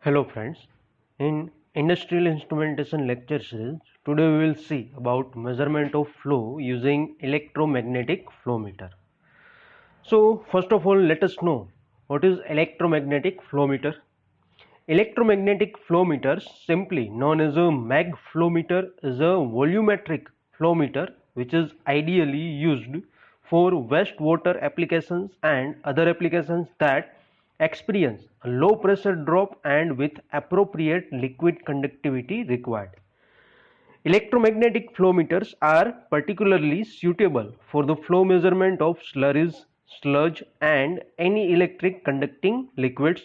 Hello friends, in industrial instrumentation lecture series, today we will see about measurement of flow using electromagnetic flow meter. So first of all, let us know what is electromagnetic flow meter. Electromagnetic flow meter, simply known as a mag flow meter, is a volumetric flow meter which is ideally used for wastewater applications and other applications that experience a low pressure drop and with appropriate liquid conductivity required. Electromagnetic flow meters are particularly suitable for the flow measurement of slurries, sludge and any electric conducting liquids.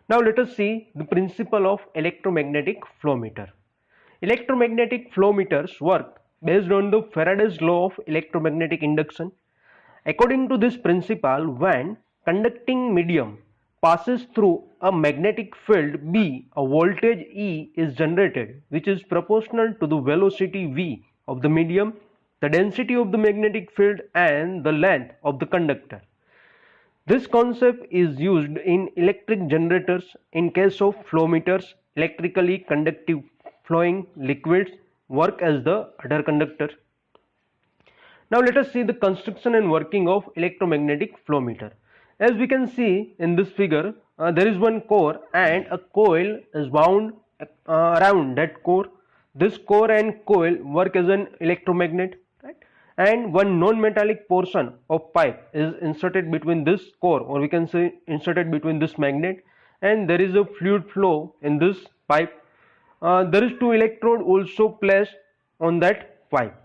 Now let us see the principle of electromagnetic flow meter. Electromagnetic flow meters work based on the Faraday's law of electromagnetic induction. According to this principle, when conducting medium passes through a magnetic field B, a voltage E is generated which is proportional to the velocity V of the medium, the density of the magnetic field and the length of the conductor. This concept is used in electric generators. In case of flow meters, electrically conductive flowing liquids work as the other conductor. Now let us see the construction and working of electromagnetic flow meter. As we can see in this figure, there is one core and a coil is wound around that core. This core and coil work as an electromagnet, right? And one non-metallic portion of pipe is inserted between this core, or we can say inserted between this magnet, and there is a fluid flow in this pipe. There is two electrode also placed on that pipe.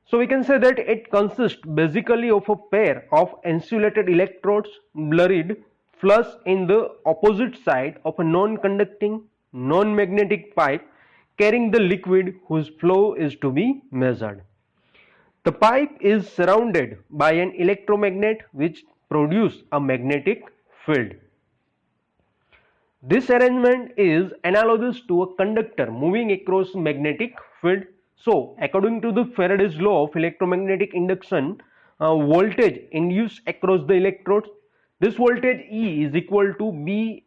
So we can say that it consists basically of a pair of insulated electrodes buried flush in the opposite side of a non-conducting, non-magnetic pipe carrying the liquid whose flow is to be measured. The pipe is surrounded by an electromagnet which produces a magnetic field. This arrangement is analogous to a conductor moving across magnetic field. So, according to the Faraday's law of electromagnetic induction, voltage induced across the electrodes, this voltage E is equal to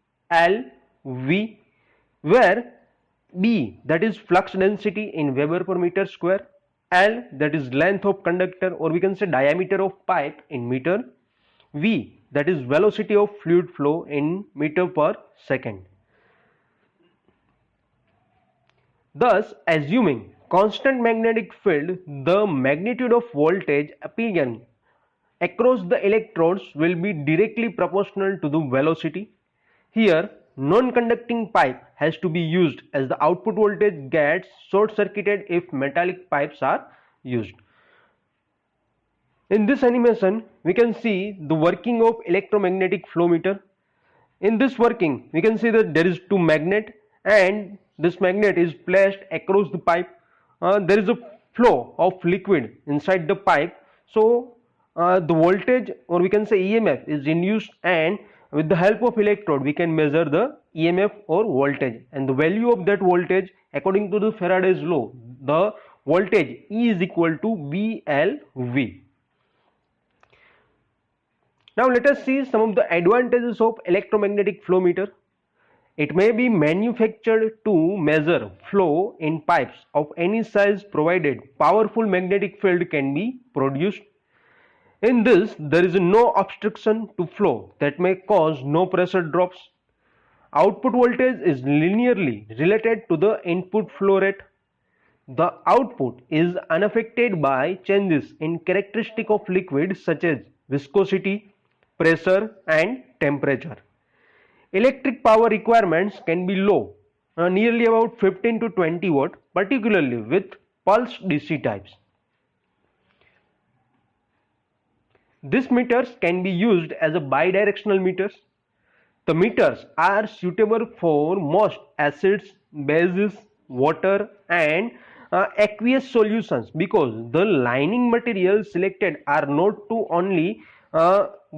BLV, where B, that is flux density in Weber per meter square, L, that is length of conductor, or we can say diameter of pipe in meter, V, that is velocity of fluid flow in meter per second. Thus, assuming constant magnetic field, the magnitude of voltage appearing across the electrodes will be directly proportional to the velocity. Here, non-conducting pipe has to be used as the output voltage gets short-circuited if metallic pipes are used. In this animation, we can see the working of electromagnetic flow meter. In this working, we can see that there is two magnet and this magnet is placed across the pipe. There is a flow of liquid inside the pipe. So the voltage, or we can say EMF, is induced, and with the help of electrode we can measure the EMF or voltage, and the value of that voltage according to the Faraday's law, the voltage E is equal to BLV. Now let us see some of the advantages of electromagnetic flow meter. It may be manufactured to measure flow in pipes of any size provided powerful magnetic field can be produced. In this, there is no obstruction to flow that may cause no pressure drops. Output voltage is linearly related to the input flow rate. The output is unaffected by changes in characteristic of liquid such as viscosity, pressure and temperature. Electric power requirements can be low, nearly about 15 to 20 watt, particularly with pulsed DC types. These meters can be used as a bidirectional meters. The meters are suitable for most acids, bases, water and aqueous solutions because the lining materials selected are not to only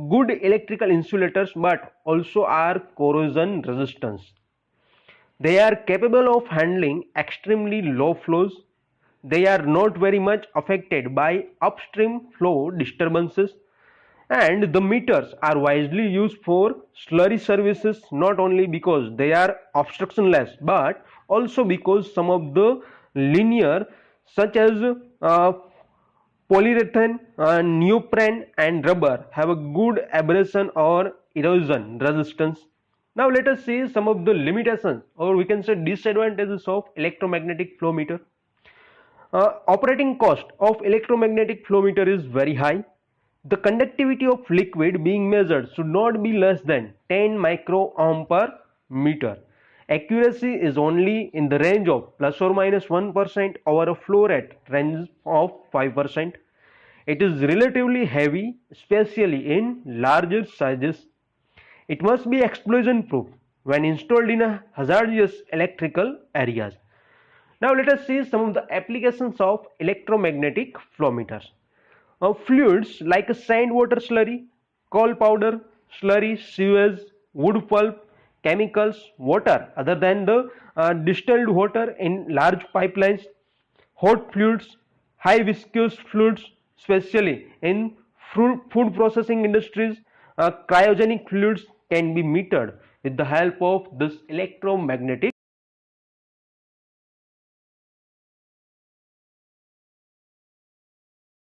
good electrical insulators but also are corrosion resistance. They are capable of handling extremely low flows. They are not very much affected by upstream flow disturbances. And the meters are wisely used for slurry services, not only because they are obstructionless but also because some of the linear such as uh, polyurethane, neoprene and rubber have a good abrasion or erosion resistance. Now let us see some of the limitations, or we can say disadvantages, of electromagnetic flow meter. Operating cost of electromagnetic flow meter is very high. The conductivity of liquid being measured should not be less than 10 microohm per meter. Accuracy is only in the range of plus or minus 1% over a flow rate range of 5%. It is relatively heavy, especially in larger sizes. It must be explosion proof when installed in a hazardous electrical areas. Now let us see some of the applications of electromagnetic flow meters. Fluids like a sand water slurry, coal powder, slurry, sewage, wood pulp, chemicals, water other than the distilled water in large pipelines, hot fluids, high viscous fluids, especially in food processing industries, cryogenic fluids can be metered with the help of this electromagnetic